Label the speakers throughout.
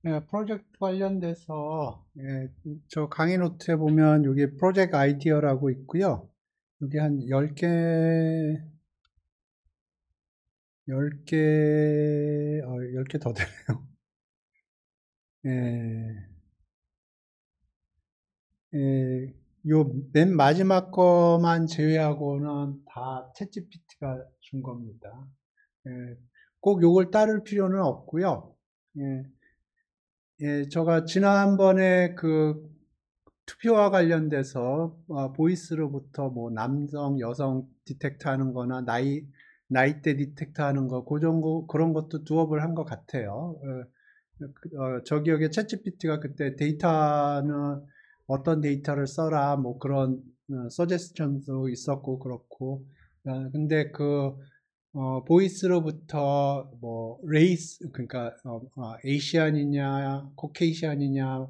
Speaker 1: 네, 프로젝트 관련돼서 저 강의 노트에 보면 여기 프로젝트 아이디어라고 있고요. 여기 한 10개, 10개, 10개 더 되네요. 예, 예, 요 맨 마지막 거만 제외하고는 다 챗GPT가 준 겁니다. 예, 꼭 요걸 따를 필요는 없고요. 예, 제가 지난번에 그 투표와 관련돼서 보이스로부터 뭐 남성, 여성 디텍트 하는 거나 나이대 디텍트 하는 거, 그런 것도 두업을 한 것 같아요. 저 기억에 챗GPT가 그때 데이터는 어떤 데이터를 써라, 뭐 그런 서제스션도 있었고, 그렇고. 근데 보이스로부터 뭐 레이스 그러니까 에이시안이냐 코케이시안이냐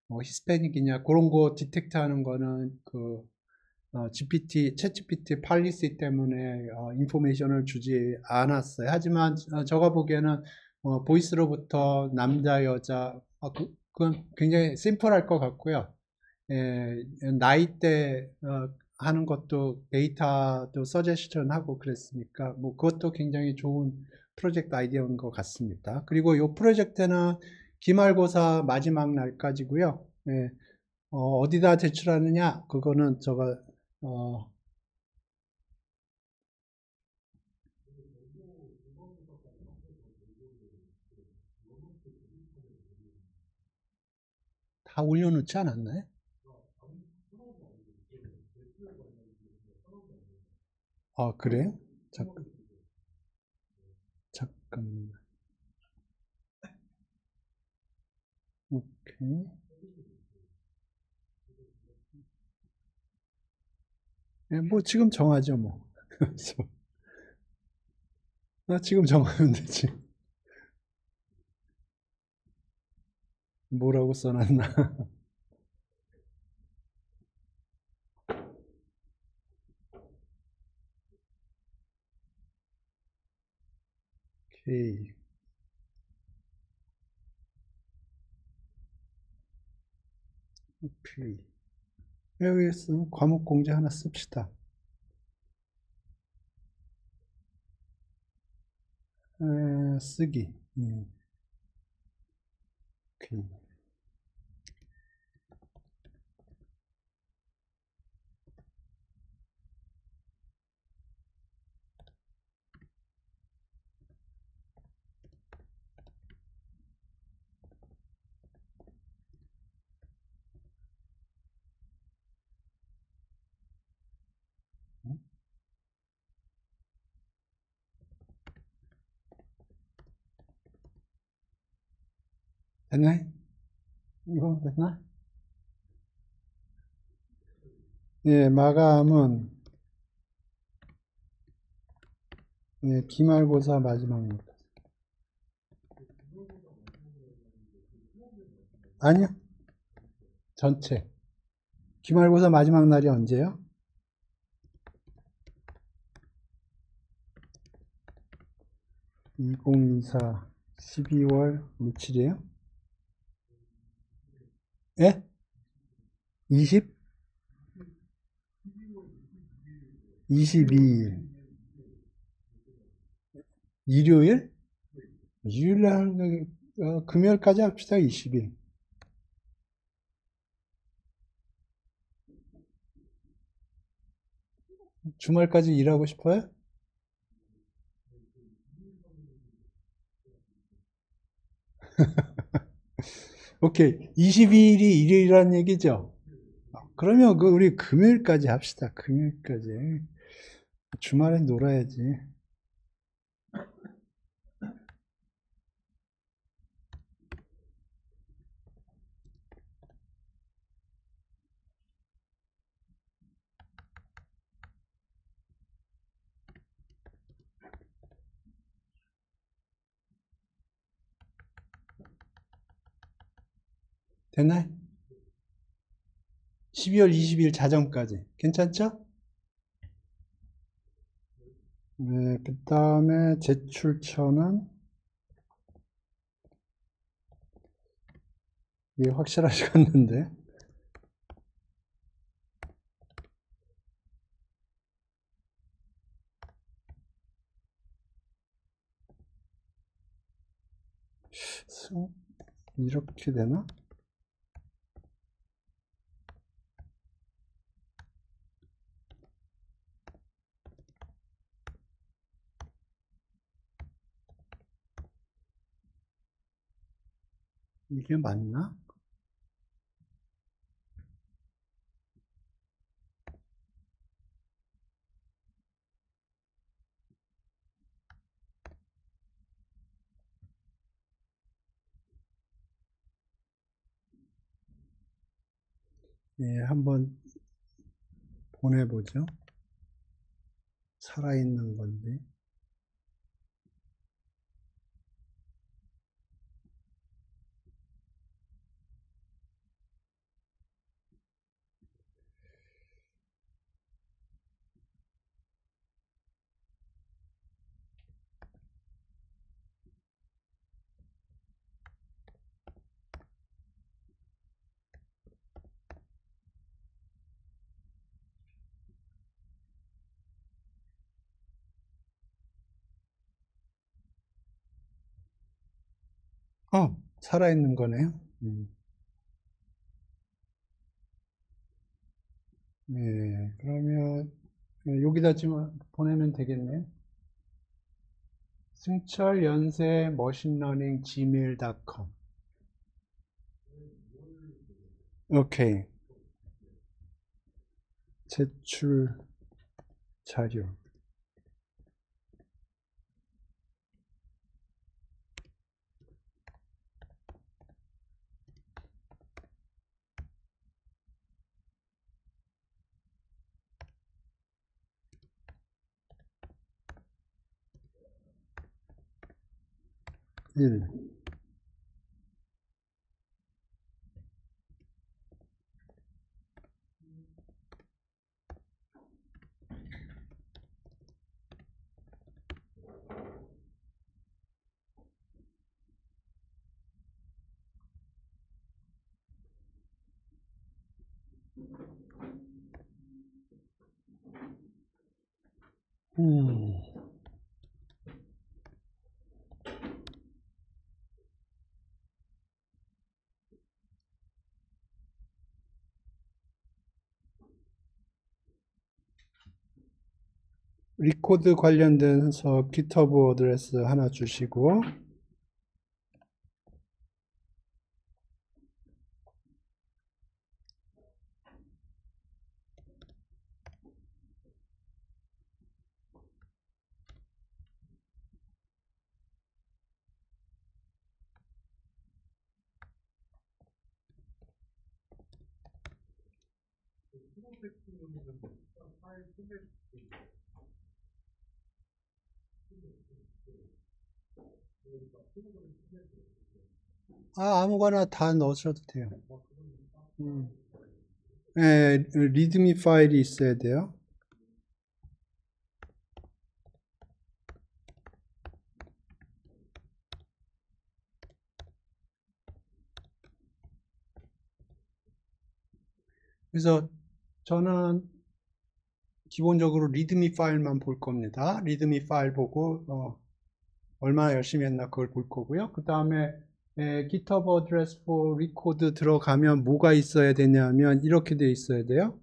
Speaker 1: 뭐 히스패닉이냐 그런 거 디텍트하는 거는 챗 GPT 팔리시 때문에 인포메이션을 주지 않았어요. 하지만 제가 보기에는 보이스로부터 남자 여자 그건 굉장히 심플할 것 같고요. 예, 나이대 하는 것도 데이터도 서제스션 하고 그랬으니까 뭐 그것도 굉장히 좋은 프로젝트 아이디어인 것 같습니다. 그리고 이 프로젝트는 기말고사 마지막 날까지고요. 예, 어디다 제출하느냐 그거는 제가 어, 다 올려놓지 않았나요? 아 그래요? 잠깐 잠깐 오케이. 예, 뭐 지금 정하죠 뭐. 지금 정하면 되지. 뭐라고 써놨나? 오케이. 오케이. 여기 쓰면 과목 공제 하나 씁시다. 쓰기. 오케이. 됐나? 이거 됐나? 예, 마감은 기말고사 마지막입니다. 아니요, 전체. 기말고사 마지막 날이 언제요? 2024 12월 며칠이에요? 예? 20? 22일. 일요일? 일요일 날, 금요일까지 합시다, 20일. 주말까지 일하고 싶어요? 오케이. 22일이 일요일이라는 얘기죠? 그러면 우리 금요일까지 합시다. 금요일까지. 주말엔 놀아야지. 됐나요? 12월 20일 자정까지. 괜찮죠? 네, 그 다음에 제출처는 이게 확실하지 않는데. 이렇게 되나? 이게 맞나? 예, 한번 보내보죠. 살아있는 건데. 살아있는 거네요. 네, 그러면 여기다 지금 보내면 되겠네요. 승철 연세 머신러닝 gmail.com. 오케이. 제출 자료. 일. 음. 리코드 관련돼서 GitHub 어드레스 하나 주시고, 아무거나 다 넣으셔도 돼요. 네, 리드미 파일이 있어야 돼요. 그래서 저는 기본적으로 리드미 파일만 볼 겁니다. 리드미 파일 보고 얼마나 열심히 했나 그걸 볼 거고요. 그 다음에 GitHub address for record 들어가면 뭐가 있어야 되냐면 이렇게 돼 있어야 돼요.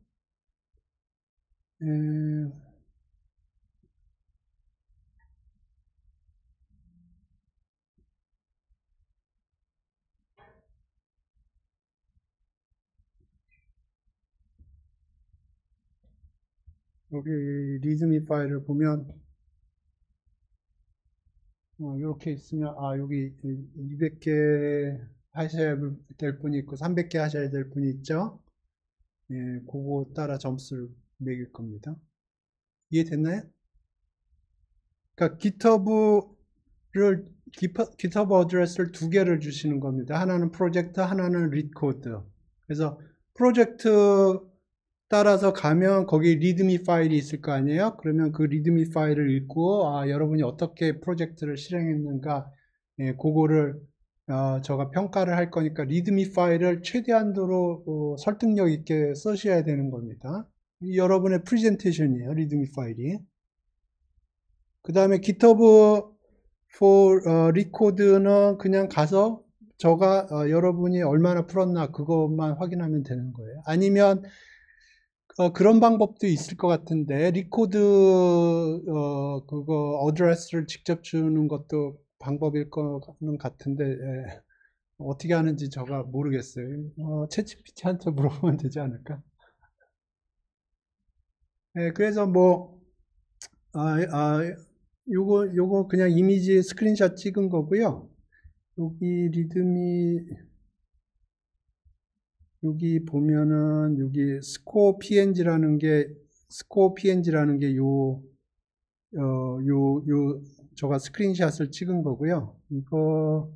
Speaker 1: 여기 리드미 파일을 보면 이렇게 있으면 여기 200개 하셔야 될 분이 있고 300개 하셔야 될 분이 있죠. 예, 그거 따라 점수를 매길 겁니다. 이해됐나요? 그러니까 GitHub 어드레스를 두 개를 주시는 겁니다. 하나는 프로젝트, 하나는 리코드. 그래서 프로젝트 따라서 가면 거기 리드미 파일이 있을 거 아니에요? 그러면 그 리드미 파일을 읽고 여러분이 어떻게 프로젝트를 실행했는가, 그거를 제가 평가를 할 거니까 리드미 파일을 최대한도로 설득력 있게 쓰셔야 되는 겁니다. 여러분의 프레젠테이션이에요, 리드미 파일이. 그 다음에 GitHub for Record는 그냥 가서 여러분이 얼마나 풀었나 그것만 확인하면 되는 거예요. 아니면 그런 방법도 있을 것 같은데 리코드 그거 어드레스를 직접 주는 것도 방법일 거는 같은데 어떻게 하는지 제가 모르겠어요. 챗GPT한테 물어보면 되지 않을까? 그래서 뭐 요거 그냥 이미지 스크린샷 찍은 거고요. 여기 리드미 여기 보면은 여기 스코어 PNG라는 게 제가 스크린샷을 찍은 거고요. 이거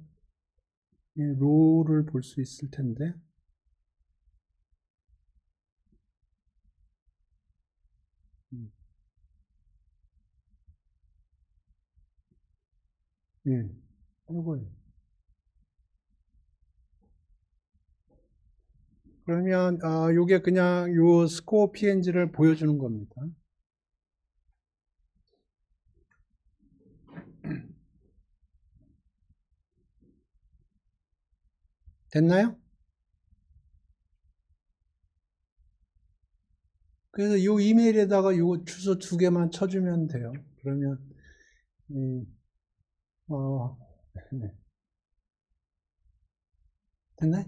Speaker 1: 로우를 볼 수 있을 텐데. 예, 이거예요. 그러면 요게 그냥 요 스코어 PNG를 보여주는 겁니다. 됐나요? 그래서 요 이메일에다가 요 주소 2개만 쳐주면 돼요. 그러면 네. 됐나요?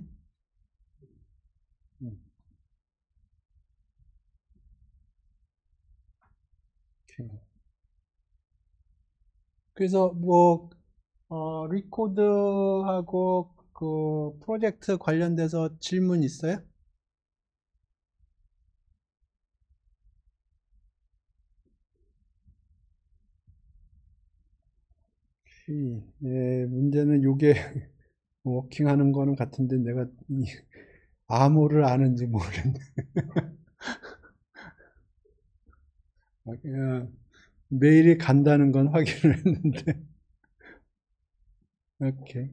Speaker 1: 오케이. 그래서 뭐 리코드하고 그 프로젝트 관련돼서 질문 있어요? 문제는 요게 워킹하는 거는 같은데 내가 이 암호를 아는지 모르겠네. 메일이 간다는 건 확인을 했는데. 오케이.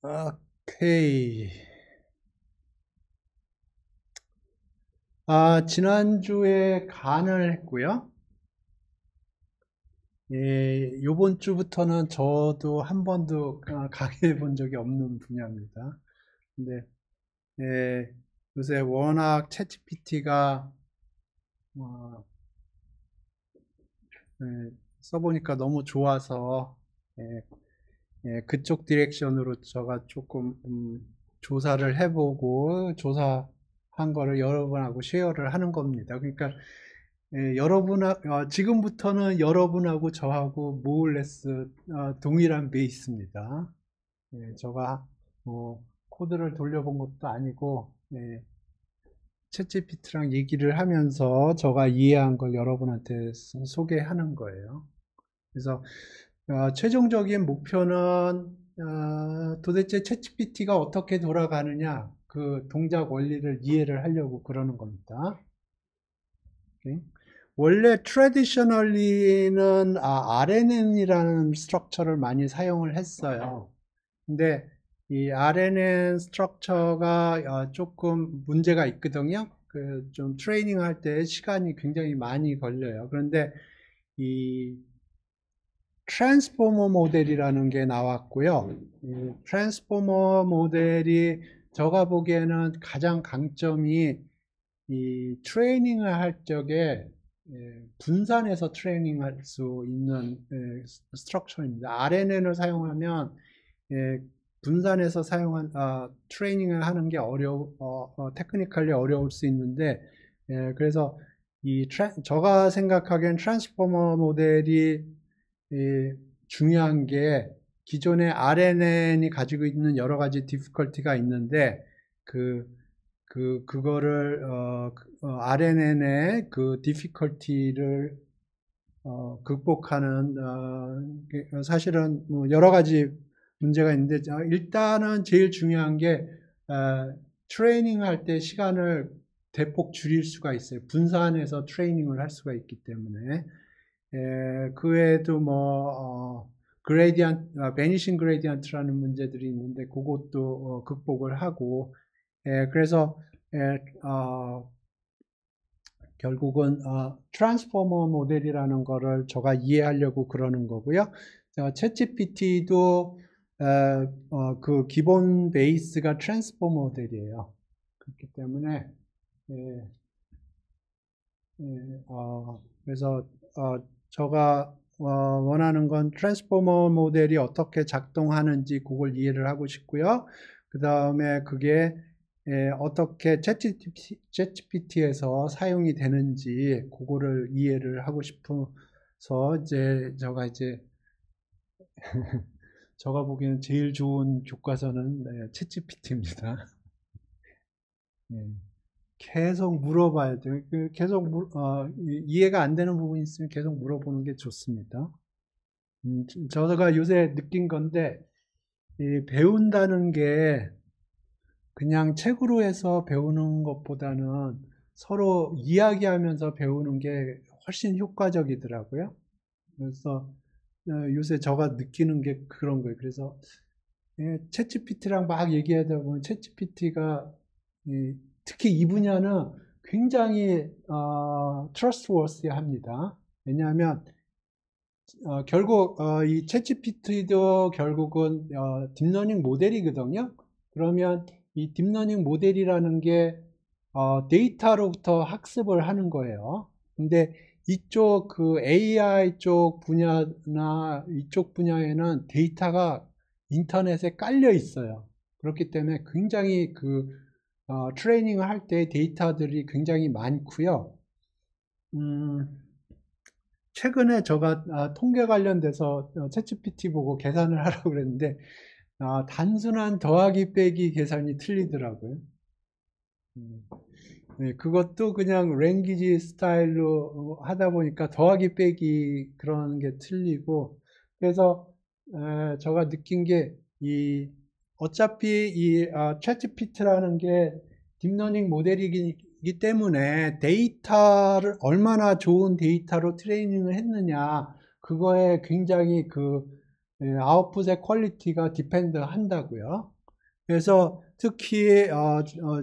Speaker 1: 오케이. 지난주에 간을 했고요. 요번 주부터는 저도 한 번도 강의해 본 적이 없는 분야입니다. 근데, 요새 워낙 챗GPT가, 써보니까 너무 좋아서, 그쪽 디렉션으로 제가 조금, 조사를 해보고, 조사한 거를 여러분하고 쉐어를 하는 겁니다. 그러니까, 지금부터는 여러분하고 저하고 모을레스 동일한 베이스입니다. 제가 코드를 돌려본 것도 아니고 챗GPT랑 얘기를 하면서 제가 이해한 걸 여러분한테 소개하는 거예요. 그래서 최종적인 목표는 도대체 챗GPT가 어떻게 돌아가느냐 그 동작 원리를 이해를 하려고 그러는 겁니다. 오케이? 원래 트래디셔널리는 RNN이라는 스트럭처를 많이 사용을 했어요. 근데 이 RNN 스트럭처가 조금 문제가 있거든요. 좀 트레이닝 할 때 시간이 굉장히 많이 걸려요. 그런데 이 트랜스포머 모델이라는 게 나왔고요. 이 트랜스포머 모델이 제가 보기에는 가장 강점이 이 트레이닝을 할 적에 분산해서 트레이닝할 수 있는 스트럭처입니다. RNN을 사용하면 분산해서 트레이닝을 하는 게 테크니컬리 어려울 수 있는데 그래서 제가 생각하기엔 트랜스포머 모델이 중요한 게 기존의 RNN이 가지고 있는 여러 가지 디피컬티가 있는데 그거를 RNN의 그 디피컬티를 극복하는 사실은 뭐 여러 가지 문제가 있는데, 일단은 제일 중요한 게, 트레이닝 할 때 시간을 대폭 줄일 수가 있어요. 분산해서 트레이닝을 할 수가 있기 때문에. 그 외에도 뭐, 베니싱 그레디언트라는 문제들이 있는데, 그것도 극복을 하고, 그래서, 결국은 트랜스포머 모델이라는 거를 제가 이해하려고 그러는 거고요. 챗GPT도 그 기본 베이스가 트랜스포머 모델이에요. 그렇기 때문에 그래서 제가 원하는 건 트랜스포머 모델이 어떻게 작동하는지 그걸 이해를 하고 싶고요. 그 다음에 그게 어떻게 챗GPT에서 사용이 되는지 그거를 이해를 하고 싶어서 이제 제가 보기에는 제일 좋은 교과서는 챗GPT입니다. 계속 물어봐야 돼요. 계속 이해가 안 되는 부분이 있으면 계속 물어보는 게 좋습니다. 제가 요새 느낀 건데 배운다는 게 그냥 책으로 해서 배우는 것보다는 서로 이야기하면서 배우는 게 훨씬 효과적이더라고요. 그래서 요새 제가 느끼는 게 그런 거예요. 그래서 챗GPT랑 막 얘기하다 보면 챗GPT가 특히 이 분야는 굉장히 trustworthy합니다. 왜냐하면 결국 이 챗GPT도 결국은 딥러닝 모델이거든요. 그러면 이 딥러닝 모델이라는 게 데이터로부터 학습을 하는 거예요. 근데 이쪽 그 AI 쪽 분야나 이쪽 분야에는 데이터가 인터넷에 깔려 있어요. 그렇기 때문에 굉장히 트레이닝을 할 때 데이터들이 굉장히 많고요. 최근에 제가 통계 관련돼서 챗GPT 보고 계산을 하라고 그랬는데 단순한 더하기 빼기 계산이 틀리더라고요. 네, 그것도 그냥 랭귀지 스타일로 하다 보니까 더하기 빼기 그런 게 틀리고 그래서 제가 느낀 게 어차피 이 챗GPT라는 게 딥러닝 모델이기 때문에 데이터를 얼마나 좋은 데이터로 트레이닝을 했느냐 그거에 굉장히 아웃풋의 퀄리티가 디펜드 한다고요. 그래서 특히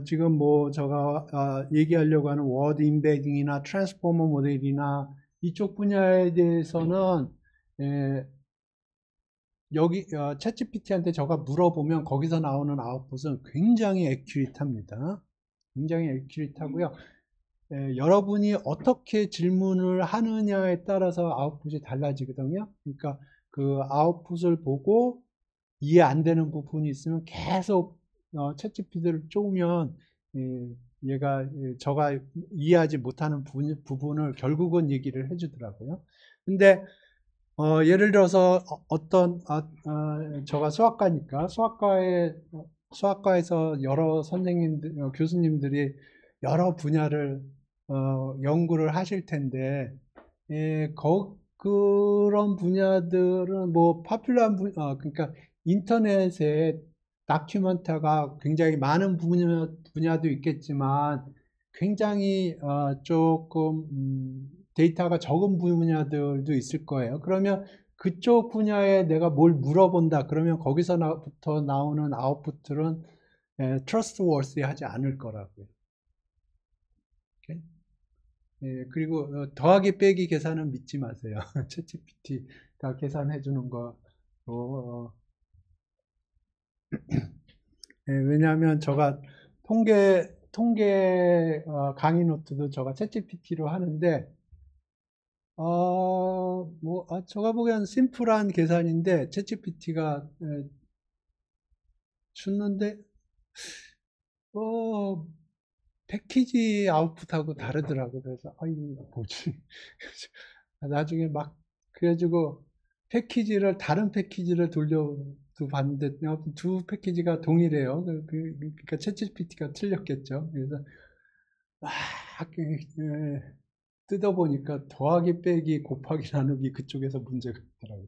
Speaker 1: 지금 뭐 제가 얘기하려고 하는 워드 임베딩이나 트랜스포머 모델이나 이쪽 분야에 대해서는 여기 챗GPT한테 제가 물어보면 거기서 나오는 아웃풋은 굉장히 액큐릿합니다. 굉장히 액큐릿하고요. 여러분이 어떻게 질문을 하느냐에 따라서 아웃풋이 달라지거든요. 그러니까 그 아웃풋을 보고 이해 안 되는 부분이 있으면 계속 챗GPT를 쪼으면 얘가 제가 이해하지 못하는 부분을 결국은 얘기를 해주더라고요. 근데 예를 들어서 제가 수학과니까 수학과에서 여러 선생님들, 교수님들이 여러 분야를 연구를 하실 텐데 그런 분야들은 뭐 파퓰러한 그러니까 인터넷에 다큐멘터가 굉장히 많은 분야도 있겠지만 굉장히 조금 데이터가 적은 분야들도 있을 거예요. 그러면 그쪽 분야에 내가 뭘 물어본다 그러면 거기서부터 나오는 아웃풋들은 trustworthy 하지 않을 거라고요. 그리고 더하기 빼기 계산은 믿지 마세요. 챗GPT가 계산해 주는 거. 왜냐하면 제가 통계 강의 노트도 제가 챗GPT로 하는데 제가 보기엔 심플한 계산인데 챗GPT가 주는데 패키지 아웃풋하고 다르더라고. 그래서 이거 뭐지? 나중에 막 그래가지고 다른 패키지를 돌려도 봤는데 두 패키지가 동일해요. 그러니까 챗GPT가 틀렸겠죠. 그래서 막 뜯어보니까 더하기 빼기 곱하기 나누기 그쪽에서 문제가 있더라고요.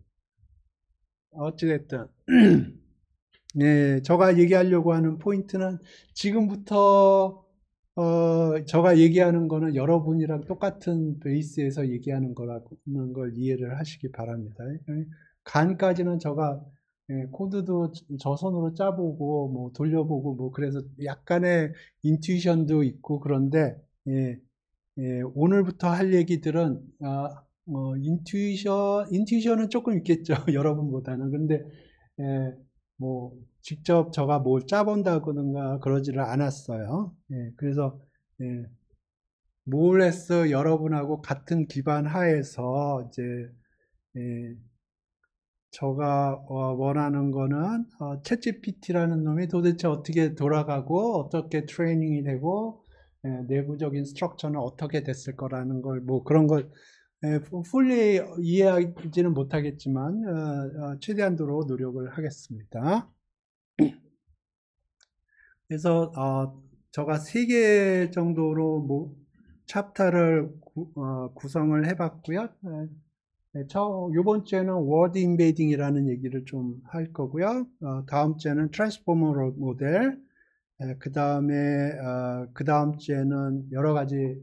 Speaker 1: 어찌됐든 네, 제가 얘기하려고 하는 포인트는 지금부터 제가 얘기하는 거는 여러분이랑 똑같은 베이스에서 얘기하는 거라는 걸 이해를 하시기 바랍니다. 간까지는 제가 코드도 저 손으로 짜보고 뭐 돌려보고 뭐 그래서 약간의 인투이션도 있고 그런데 예, 오늘부터 할 얘기들은 인투이션은 조금 있겠죠. 여러분보다는. 근데 뭐 직접 제가 뭘 짜본다거나 그러지를 않았어요. 그래서 예, 뭘 했어 여러분하고 같은 기반 하에서 이제 예, 제가 원하는 거는 챗GPT라는 놈이 도대체 어떻게 돌아가고 어떻게 트레이닝이 되고 내부적인 스트럭처는 어떻게 됐을 거라는 걸 뭐 그런 걸 풀리 이해하지는 못하겠지만 최대한도로 노력을 하겠습니다. 그래서 제가 3개 정도로 뭐 챕터를 구성을 해봤고요. 이번 주에는 워드 인베이딩이라는 얘기를 좀 할 거고요. 다음 주에는 트랜스포머 모델, 그 다음에 그 다음 주에는 여러 가지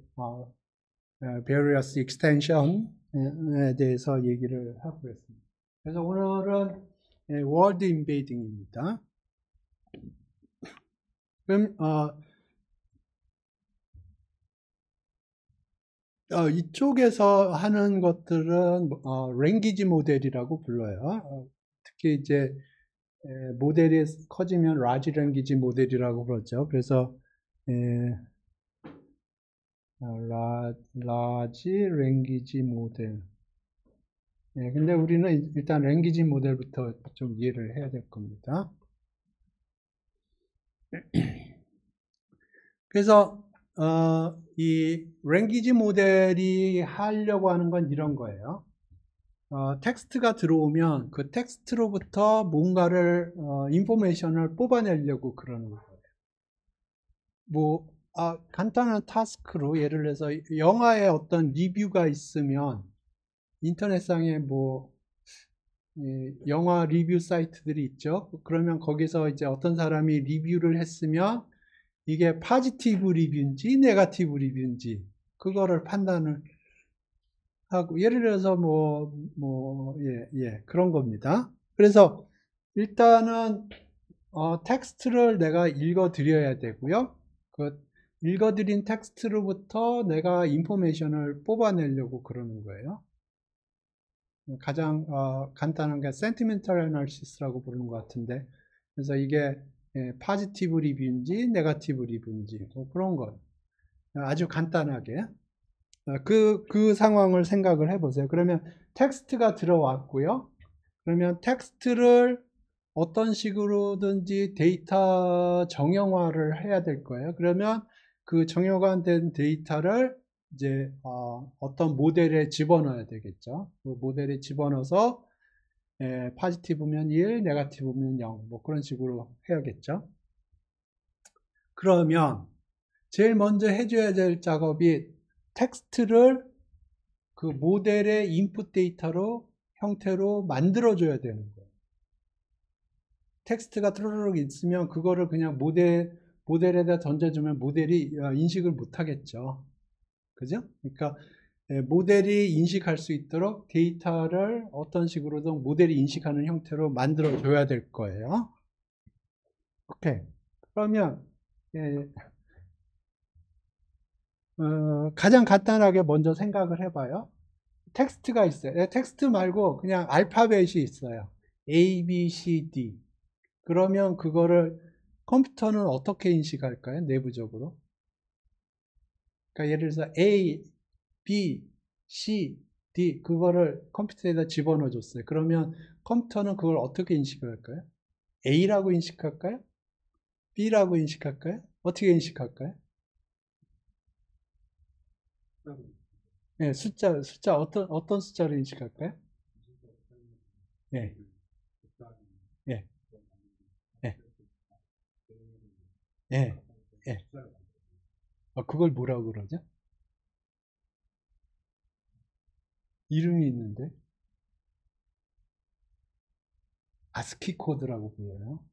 Speaker 1: various extension에 대해서 얘기를 하고 있습니다. 그래서 오늘은 워드 인베이딩입니다. 그럼 이쪽에서 하는 것들은 랭귀지 모델이라고 불러요. 특히 이제 모델이 커지면 라지 랭귀지 모델이라고 그러죠. 그래서 라지 랭귀지 모델. 근데 우리는 일단 랭귀지 모델부터 좀 이해를 해야 될 겁니다. 그래서 이 랭귀지 모델이 하려고 하는 건 이런 거예요. 텍스트가 들어오면 그 텍스트로부터 뭔가를 인포메이션을 뽑아내려고 그러는 거예요. 뭐 간단한 타스크로 예를 들어서 영화에 어떤 리뷰가 있으면 인터넷상에 뭐 영화 리뷰 사이트들이 있죠. 그러면 거기서 이제 어떤 사람이 리뷰를 했으면 이게 포지티브 리뷰인지 네거티브 리뷰인지 그거를 판단을 하고 예를 들어서 그런 겁니다. 그래서 일단은 텍스트를 내가 읽어 드려야 되고요. 그 읽어 드린 텍스트로부터 내가 인포메이션을 뽑아내려고 그러는 거예요. 가장 간단한 게 센티멘탈 애널리시스라고 부르는 것 같은데 그래서 이게 포지티브 리뷰인지 네거티브 리뷰인지 뭐 그런 거 아주 간단하게 그 상황을 생각을 해보세요. 그러면 텍스트가 들어왔고요. 그러면 텍스트를 어떤 식으로든지 데이터 정형화를 해야 될 거예요. 그러면 그 정형화된 데이터를 이제 어떤 모델에 집어넣어야 되겠죠. 그 모델에 집어넣어서 포지티브면 1, 네거티브면 0, 뭐 그런 식으로 해야겠죠. 그러면 제일 먼저 해줘야 될 작업이 텍스트를 그 모델의 인풋 데이터로 형태로 만들어줘야 되는 거예요. 텍스트가 트르륵 있으면 그거를 그냥 모델에다 던져주면 모델이 인식을 못하겠죠. 그죠? 그러니까 모델이 인식할 수 있도록 데이터를 어떤 식으로든 모델이 인식하는 형태로 만들어줘야 될 거예요. 오케이. 그러면 가장 간단하게 먼저 생각을 해봐요. 텍스트가 있어요. 텍스트 말고 그냥 알파벳이 있어요. A, B, C, D. 그러면 그거를 컴퓨터는 어떻게 인식할까요? 내부적으로. 그러니까 예를 들어서 A, B, C, D 그거를 컴퓨터에다 집어넣어 줬어요. 그러면 컴퓨터는 그걸 어떻게 인식할까요? A라고 인식할까요? B라고 인식할까요? 어떻게 인식할까요? 네, 숫자 어떤 숫자를 인식할까요? 네, 네, 네, 네, 네. 그걸 뭐라고 그러죠? 이름이 있는데 아스키 코드라고 불러요.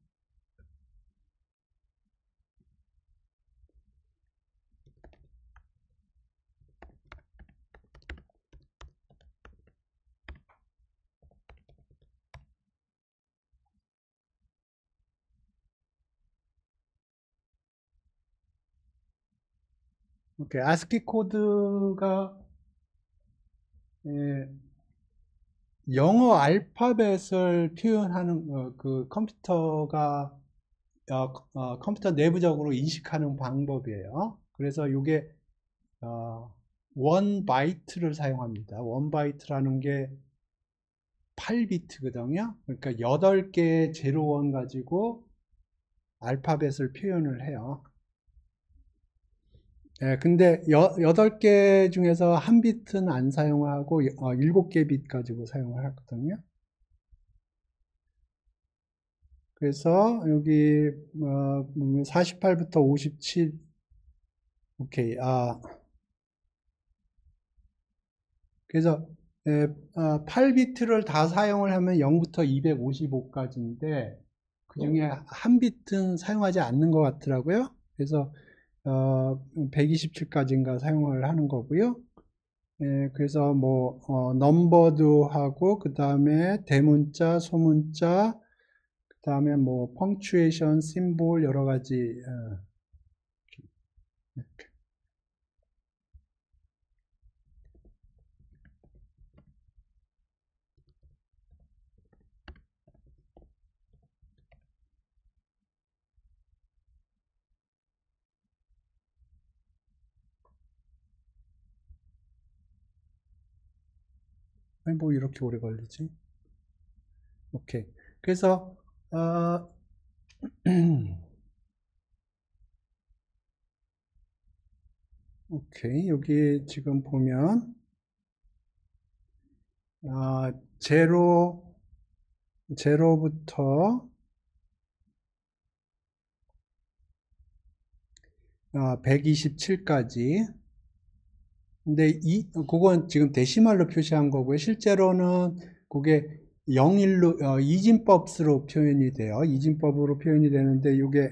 Speaker 1: 오케이. ASCII 코드가 예, 영어 알파벳을 표현하는 그 컴퓨터가 컴퓨터 내부적으로 인식하는 방법이에요. 그래서 이게 원 바이트를 사용합니다. 원 바이트라는 게 8비트거든요. 그러니까 8개의 제로원 가지고 알파벳을 표현을 해요. 예, 근데 8개 중에서 한 비트는 안 사용하고 7개 비트 가지고 사용을 하거든요. 그래서 여기 48부터 57 오케이. 그래서 8비트를 다 사용을 하면 0부터 255까지인데 그 중에 한 비트는 사용하지 않는 것 같더라고요. 그래서 127까지인가 사용을 하는 거고요. 그래서 뭐 넘버도 하고 그 다음에 대문자, 소문자, 그 다음에 뭐 펑츄에이션, 심볼 여러 가지 아니, 뭐 이렇게 오래 걸리지? 오케이. 그래서 오케이. 여기 지금 보면 제로 제로부터 127까지. 근데 그건 지금 데시말로 표시한 거고요. 실제로는 그게 01로 이진법으로 표현이 돼요. 이진법으로 표현이 되는데 이게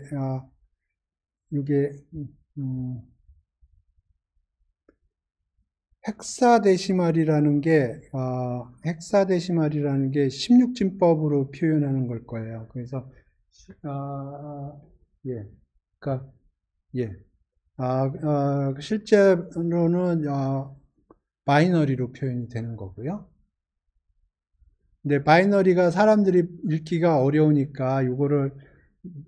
Speaker 1: 음, 헥사데시말이라는 게 16진법으로 표현하는 걸 거예요. 그래서 예, 그러니까 예, 실제로는 바이너리로 표현이 되는 거고요. 근데 바이너리가 사람들이 읽기가 어려우니까 이거를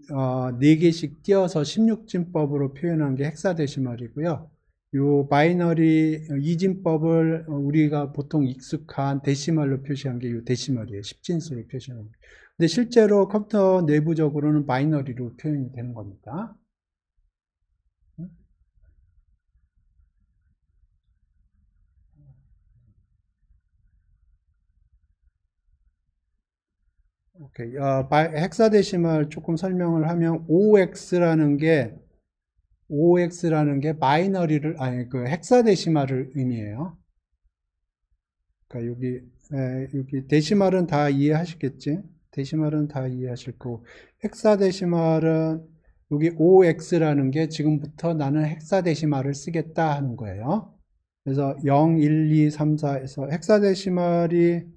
Speaker 1: 4개씩 띄어서 16진법으로 표현한 게 헥사데시말이고요. 요 바이너리 이진법을 우리가 보통 익숙한 데시말로 표시한 게 요 데시말이에요. 10진수로 표시하는 거예요. 근데 실제로 컴퓨터 내부적으로는 바이너리로 표현이 되는 겁니다. 오케이. 헥사데시말 조금 설명을 하면 OX라는 게 바이너리를 아니 그 헥사데시말을 의미해요. 그러니까 여기 데시말은 다 이해하시겠지? 데시말은 다 이해하실 거고 헥사데시말은 여기 OX라는 게 지금부터 나는 헥사데시말을 쓰겠다 하는 거예요. 그래서 0, 1, 2, 3, 4에서 헥사데시말이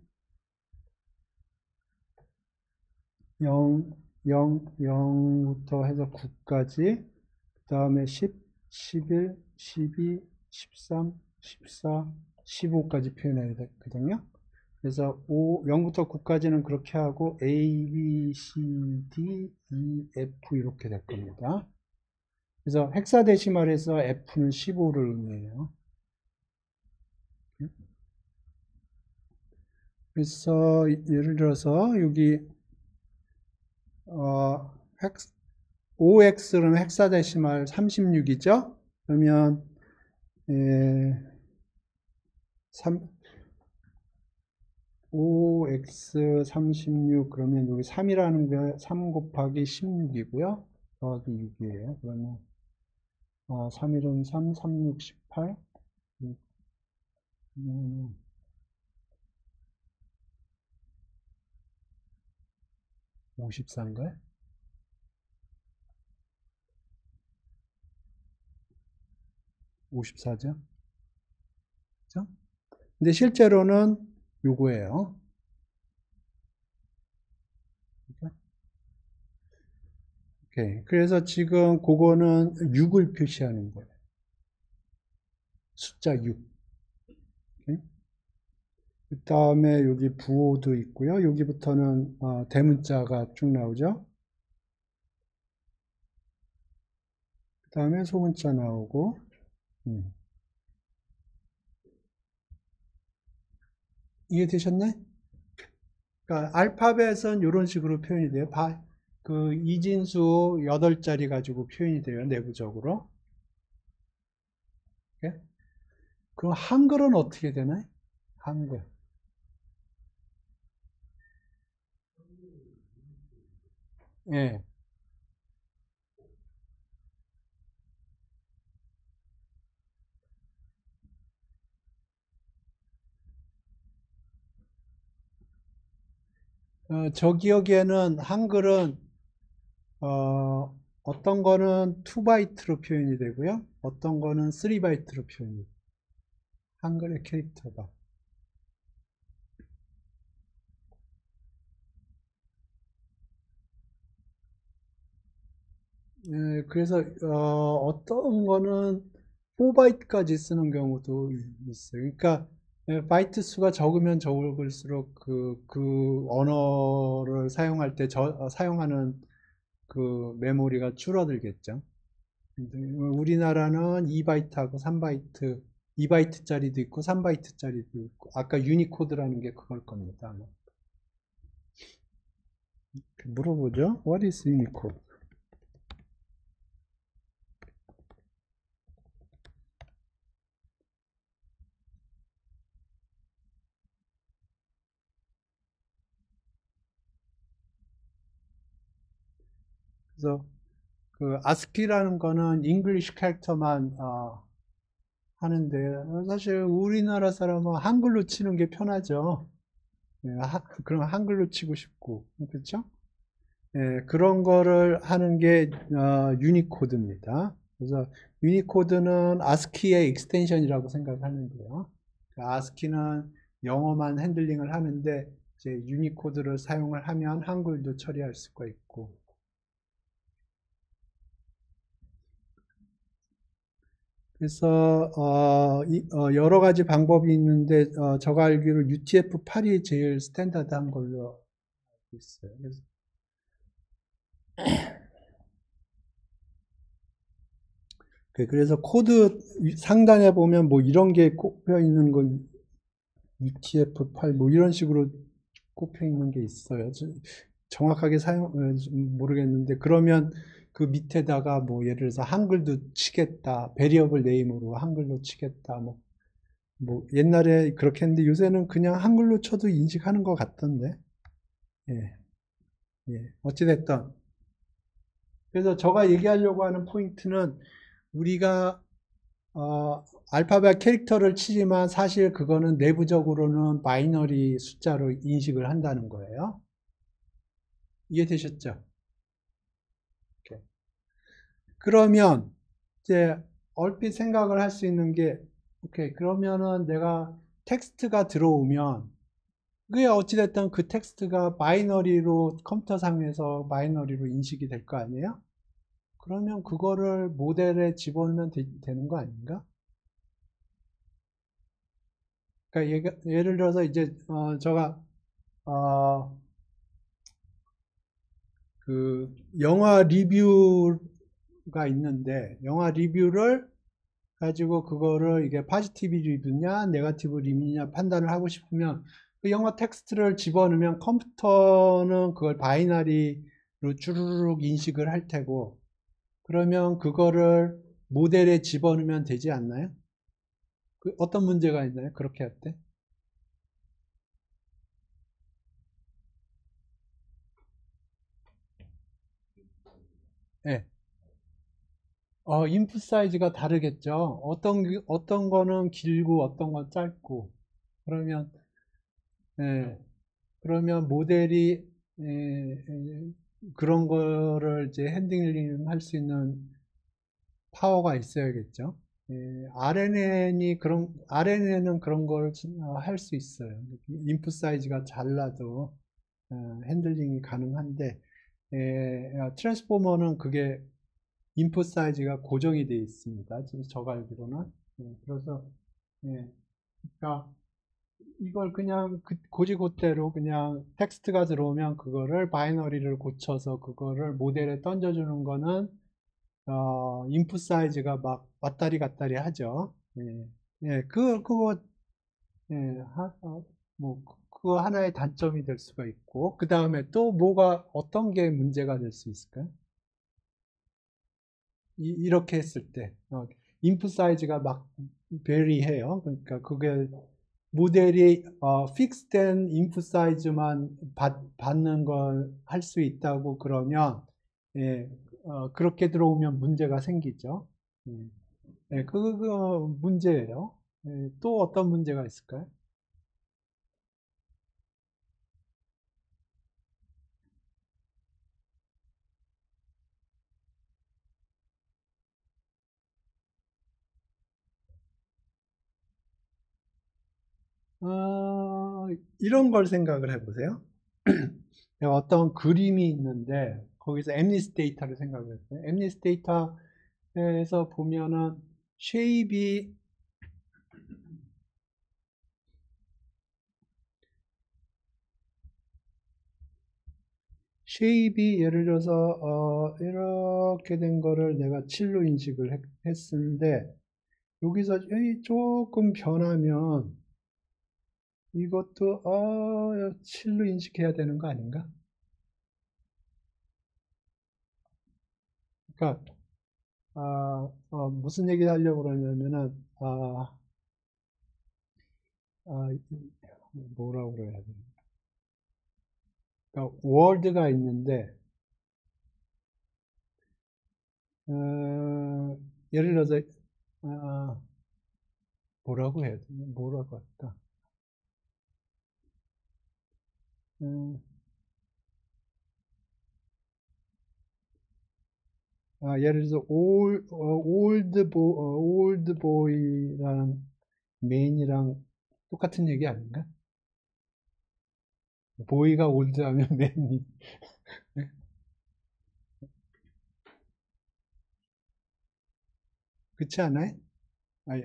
Speaker 1: 0, 0, 0부터 해서 9까지, 그 다음에 10, 11, 12, 13, 14, 15까지 표현해야 되거든요. 그래서 0부터 9까지는 그렇게 하고 A, B, C, D, E, F 이렇게 될 겁니다. 그래서 헥사데시말에서 F는 15를 의미해요. 그래서 예를 들어서 여기 OX는 헥사데시말 36이죠? 그러면 5x36 그러면 여기 3이라는 게 3 곱하기 16이고요. 더하기 6이에요. 그러면 3일은 3, 36, 18 54인가요? 54죠? 그죠? 근데 실제로는 요거예요. 오케이. 그래서 지금 그거는 6을 표시하는 거예요. 숫자 6. 그 다음에 여기 부호도 있고요. 여기부터는 대문자가 쭉 나오죠. 그 다음에 소문자 나오고. 이해되셨네? 그러니까 알파벳은 이런 식으로 표현이 돼요. 그 이진수 8자리 가지고 표현이 돼요. 내부적으로. 예? 그럼 한글은 어떻게 되나요? 한글. 예. 저 기억에는 한글은 어떤 거는 2바이트로 표현이 되고요. 어떤 거는 3바이트로 표현이 돼요. 한글의 캐릭터가. 그래서 어떤 거는 4바이트까지 쓰는 경우도 있어요. 그러니까 바이트 수가 적으면 적을수록 그 언어를 사용할 때 사용하는 그 메모리가 줄어들겠죠. 근데 우리나라는 2바이트하고 3바이트, 2바이트짜리도 있고 3바이트짜리도 있고 아까 유니코드라는 게 그걸 겁니다. 아마. 물어보죠. What is Unicode? 그래서 그 아스키라는 거는 잉글리시 캐릭터만 하는데 사실 우리나라 사람은 한글로 치는 게 편하죠. 예, 그럼 한글로 치고 싶고 그렇죠? 예, 그런 거를 하는 게 유니코드입니다. 그래서 유니코드는 아스키의 익스텐션이라고 생각하면 돼요. 아스키는 영어만 핸들링을 하는데 이제 유니코드를 사용을 하면 한글도 처리할 수가 있고. 그래서 여러 가지 방법이 있는데 제가 알기로 UTF-8이 제일 스탠다드한 걸로 알고 있어요. 그래서 코드 상단에 보면 뭐 이런 게 꼽혀 있는 거 UTF-8 뭐 이런 식으로 꼽혀 있는 게 있어요. 정확하게 모르겠는데 그러면 그 밑에다가 뭐 예를 들어서 한글도 치겠다, 베리어블 네임으로 한글로 치겠다, 뭐 옛날에 그렇게 했는데 요새는 그냥 한글로 쳐도 인식하는 것 같던데. 예, 예. 어찌됐든. 그래서 제가 얘기하려고 하는 포인트는 우리가 알파벳 캐릭터를 치지만 사실 그거는 내부적으로는 바이너리 숫자로 인식을 한다는 거예요. 이해되셨죠? 오케이. 그러면 이제 얼핏 생각을 할 수 있는 게 오케이 그러면은 내가 텍스트가 들어오면 그게 어찌됐든 그 텍스트가 바이너리로 컴퓨터상에서 바이너리로 인식이 될 거 아니에요? 그러면 그거를 모델에 집어넣으면 되는 거 아닌가? 그러니까 예를 들어서 이제 제가 어, 그 영화 리뷰가 있는데 영화 리뷰를 가지고 그거를 이게 파지티브 리뷰냐 네거티브 리뷰냐 판단을 하고 싶으면 그 영어 텍스트를 집어넣으면 컴퓨터는 그걸 바이너리로 주르륵 인식을 할 테고 그러면 그거를 모델에 집어넣으면 되지 않나요? 어떤 문제가 있나요? 그렇게 할 때? 네. 인풋 사이즈가 다르겠죠. 어떤 거는 길고 어떤 건 짧고. 그러면, 예, 그러면 모델이, 그런 거를 이제 핸들링 할 수 있는 파워가 있어야겠죠. RNN은 그런 걸 할 수 있어요. 인풋 사이즈가 잘라도 핸들링이 가능한데, 트랜스포머는 그게 인풋 사이즈가 고정이 되어 있습니다. 제가 알기로는. 그래서, 예, 그러니까 이걸 그냥 고지고대로 그냥 텍스트가 들어오면 그거를 바이너리를 고쳐서 그거를 모델에 던져주는 거는 인풋 사이즈가 막 왔다리 갔다리 하죠. 예, 예, 그거, 예, 뭐, 그거 하나의 단점이 될 수가 있고, 그 다음에 또 뭐가, 어떤 게 문제가 될 수 있을까요? 이렇게 했을 때, 인풋 사이즈가 막 베리해요. 그러니까 그게 모델이 픽스된 인풋 사이즈만 받는 걸 할 수 있다고 그러면 예, 그렇게 들어오면 문제가 생기죠. 예, 예, 그거 문제예요. 예, 또 어떤 문제가 있을까요? 어, 이런 걸 생각을 해보세요. 어떤 그림이 있는데 거기서 엠니스 데이터를 생각을 했어요. 엠니스 데이터에서 보면은 쉐입이 쉐입이 예를 들어서 이렇게 된 거를 내가 7로 인식을 했는데 여기서 조금 변하면 이것도 7로 인식해야 되는 거 아닌가? 그러니까 무슨 얘기를 하려고 그러냐면은 아, 뭐라고 그래야 돼? 그러니까 월드가 있는데 예를 들어서 아, 뭐라고 해야 되나? 뭐라고 할까? 음, 예를 들어서 올드 보이랑 맨이랑 똑같은 얘기 아닌가? 보이가 올드하면 맨이 그렇지 않아요? 아,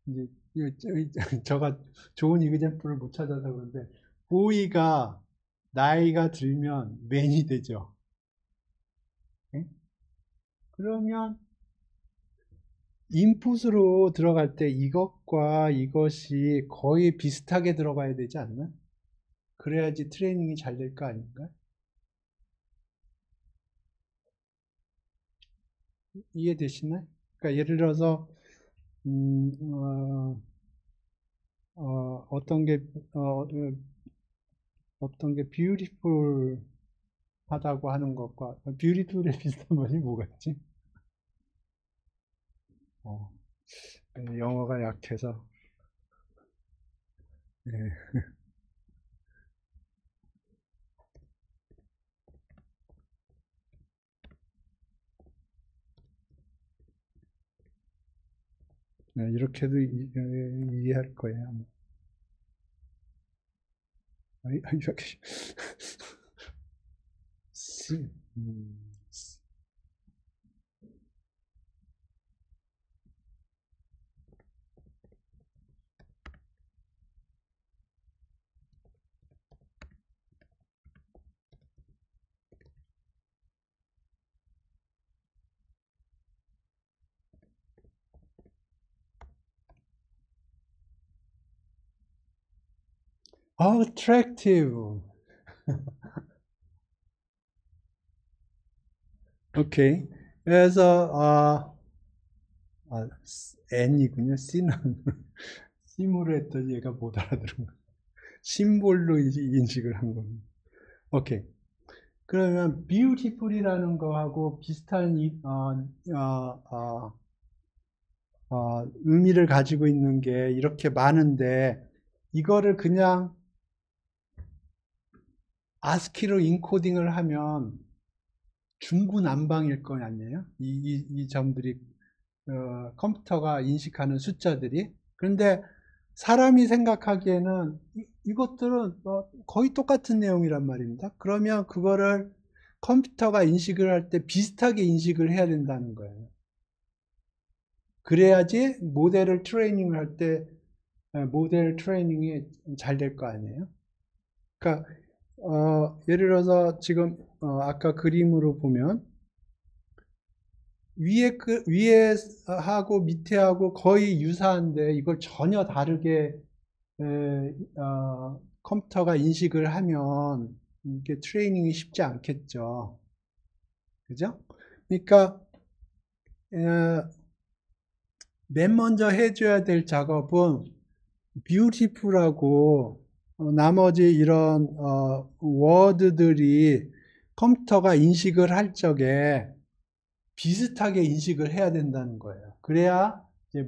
Speaker 1: 이제 저가 좋은 이그젠플을 못 찾아서 그런데 보이가 나이가 들면 맨이 되죠. 예? 그러면 인풋으로 들어갈 때 이것과 이것이 거의 비슷하게 들어가야 되지 않나? 그래야지 트레이닝이 잘 될 거 아닌가? 이해되시나요? 그러니까 예를 들어서 음, 어, 어떤 게 어떤 게 뷰티풀 하다고 하는 것과 뷰티풀에 비슷한 말이 뭐가 있지? 어, 영어가 약해서 예, 이렇게도 이해할 거예요. 이렇게 시, 음, attractive. 오케이. 그래서 N이군요. C는 C무를 했더니 얘가 못 알아들은 거. 심볼로 인식을 한 겁니다. 오케이. 그러면 beautiful이라는 거하고 비슷한 의미를 가지고 있는 게 이렇게 많은데 이거를 그냥 ASCII로 인코딩을 하면 중구난방일 거 아니에요? 이 점들이 컴퓨터가 인식하는 숫자들이. 그런데 사람이 생각하기에는 이것들은 거의 똑같은 내용이란 말입니다. 그러면 그거를 컴퓨터가 인식을 할 때 비슷하게 인식을 해야 된다는 거예요. 그래야지 모델을 트레이닝을 할 때 모델 트레이닝이 잘 될 거 아니에요. 그러니까 예를 들어서 지금 아까 그림으로 보면 위에 하고 밑에 하고 거의 유사한데 이걸 전혀 다르게 컴퓨터가 인식을 하면 이게 트레이닝이 쉽지 않겠죠. 그죠? 그러니까 맨 먼저 해줘야 될 작업은 뷰티풀하고 나머지 이런 워드들이 컴퓨터가 인식을 할 적에 비슷하게 인식을 해야 된다는 거예요. 그래야 이제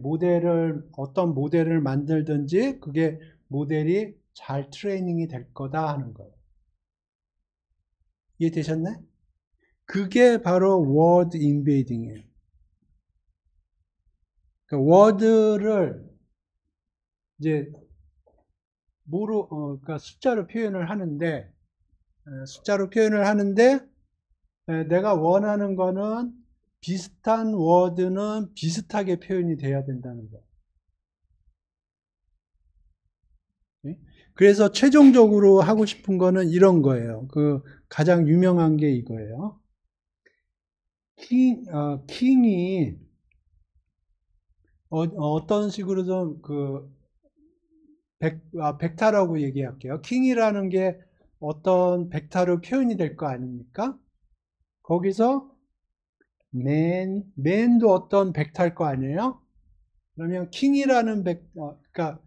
Speaker 1: 어떤 모델을 만들든지 그게 모델이 잘 트레이닝이 될 거다 하는 거예요. 이해되셨네? 그게 바로 워드 인베이딩이에요. 그러니까 워드를 이제 그러니까 숫자로 표현을 하는데 내가 원하는 거는 비슷한 워드는 비슷하게 표현이 돼야 된다는 거예요. 그래서 최종적으로 하고 싶은 거는 이런 거예요. 그 가장 유명한 게 이거예요. 킹이 어떤 식으로 좀 벡터라고 얘기할게요. 킹이라는 게 어떤 벡터로 표현이 될 거 아닙니까? 거기서 맨도 어떤 벡터일 거 아니에요? 그러면 킹이라는 그러니까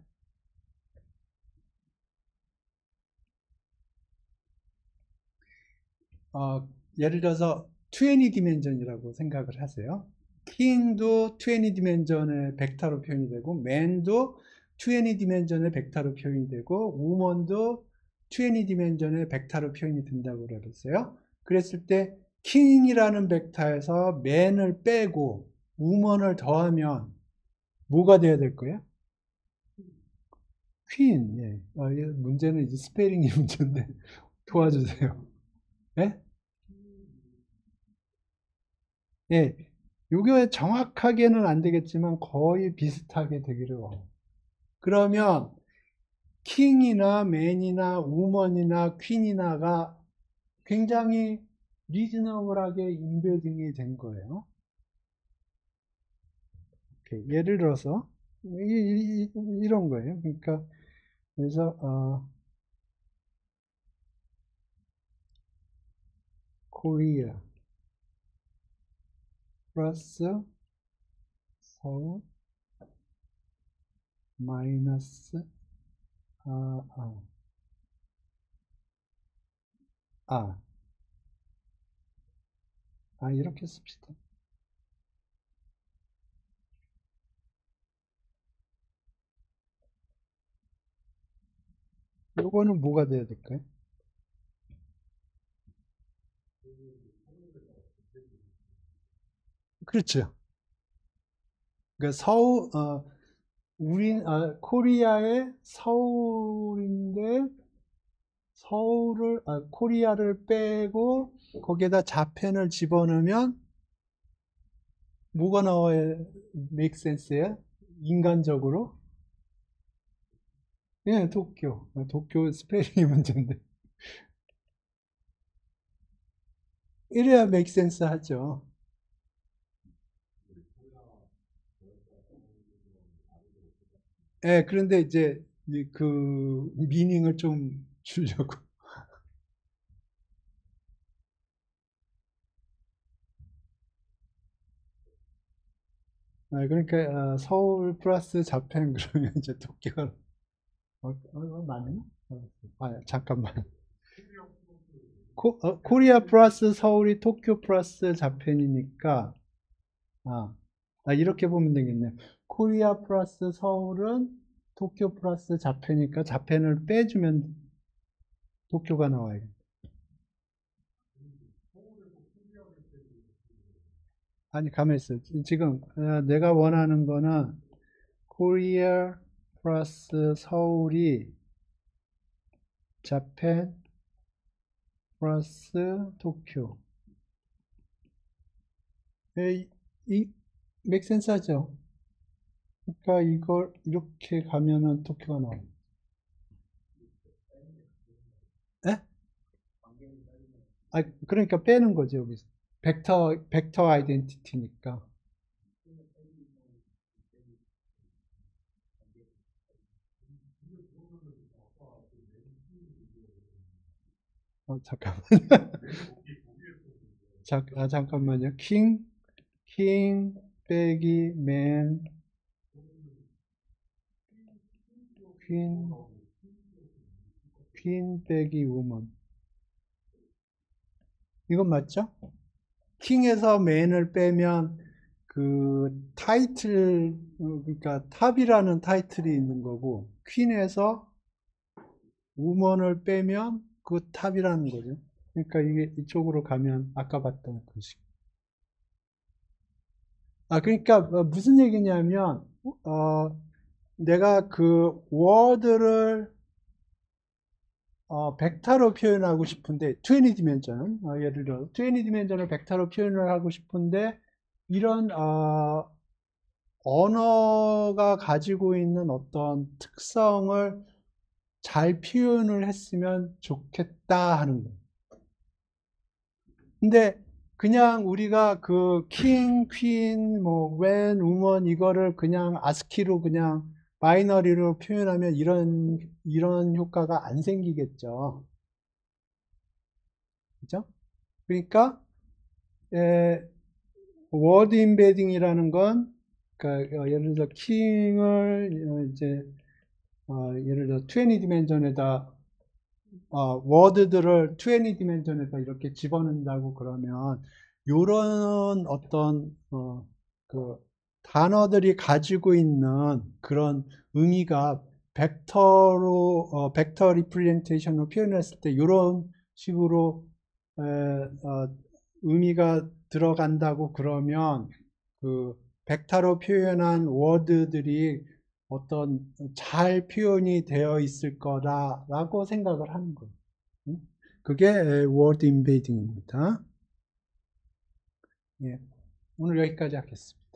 Speaker 1: 예를 들어서 20 디멘전이라고 생각을 하세요. 킹도 20 디멘전의 벡터로 표현이 되고 맨도 20 디멘전의 벡터로 표현이 되고 우먼도 20 디멘전의 벡터로 표현이 된다고 그랬어요. 그랬을 때 킹이라는 벡터에서 맨을 빼고 우먼을 더하면 뭐가 돼야 될 거예요? 퀸. 예. 문제는 이제 스페링이 문제인데 도와주세요. 예? 예. 요게 정확하게는 안 되겠지만 거의 비슷하게 되기를 원해요. 그러면 킹이나 맨이나 우먼이나 퀸이나가 굉장히 리즈너블하게 인베딩이 된 거예요. 예를 들어서 이런 거예요. 그러니까 그래서 코리아 플러스 서울 마이너스 아, 아, 아, 이렇게 씁시다. 요거는 뭐가 돼야 될까요? 그렇죠. 그러니까 코리아의 서울인데 코리아를 빼고 거기에다 자펜을 집어넣으면 뭐가 나와야 make sense예요? 인간적으로? 예, 도쿄. 도쿄 스페링이 문제인데. 이래야 make sense 하죠. 예, 그런데 이제 그 미닝을 좀 주려고. 그러니까 서울 플러스 자펜 그러면 이제 도쿄가 맞나? 잠깐만. 코리아 플러스 서울이 도쿄 플러스 자펜이니까 이렇게 보면 되겠네. 코리아 플러스 서울은 도쿄 플러스 자펜이니까 자펜을 빼주면 도쿄가 나와요. 아니, 가만히 있어. 지금 내가 원하는 거는 코리아 플러스 서울이 자펜 플러스 도쿄. 이 맥센스 하죠? 그러니까 이걸 이렇게 가면은 도쿄가 나와요. 예? 아, 그러니까 빼는 거죠, 여기서. 벡터 아이덴티티니까. 잠깐만. 잠깐만요. 킹 빼기 맨, 퀸, 퀸 빼기 우먼. 이건 맞죠? 킹에서 맨을 빼면 그 타이틀, 그러니까 탑이라는 타이틀이 있는 거고, 퀸에서 우먼을 빼면 그 탑이라는 거죠. 그러니까 이게 이쪽으로 가면 아까 봤던 것이. 그러니까 무슨 얘기냐면, 내가 그 워드를 벡터로 표현하고 싶은데, 20디멘전, 예를 들어 20디멘전을 벡터로 표현을 하고 싶은데, 이런 언어가 가지고 있는 어떤 특성을 잘 표현을 했으면 좋겠다 하는 거예요. 근데 그냥 우리가 그 킹, 퀸, 뭐 웬, 우먼 이거를 그냥 아스키로 그냥 바이너리로 표현하면 이런 효과가 안 생기겠죠. 그죠? 그러니까 워드 임베딩이라는 건 그러니까 예를 들어 킹을 이제 예를 들어 20디멘전에다 워드들을 20디멘전에다 이렇게 집어넣는다고 그러면 요런 어떤 그 단어들이 가지고 있는 그런 의미가 벡터 리프레젠테이션으로 표현했을 때 이런 식으로 의미가 들어간다고 그러면 그 벡터로 표현한 워드들이 어떤 잘 표현이 되어 있을 거다라고 생각을 하는 거예요. 그게 워드 임베이딩입니다. 예, 오늘 여기까지 하겠습니다.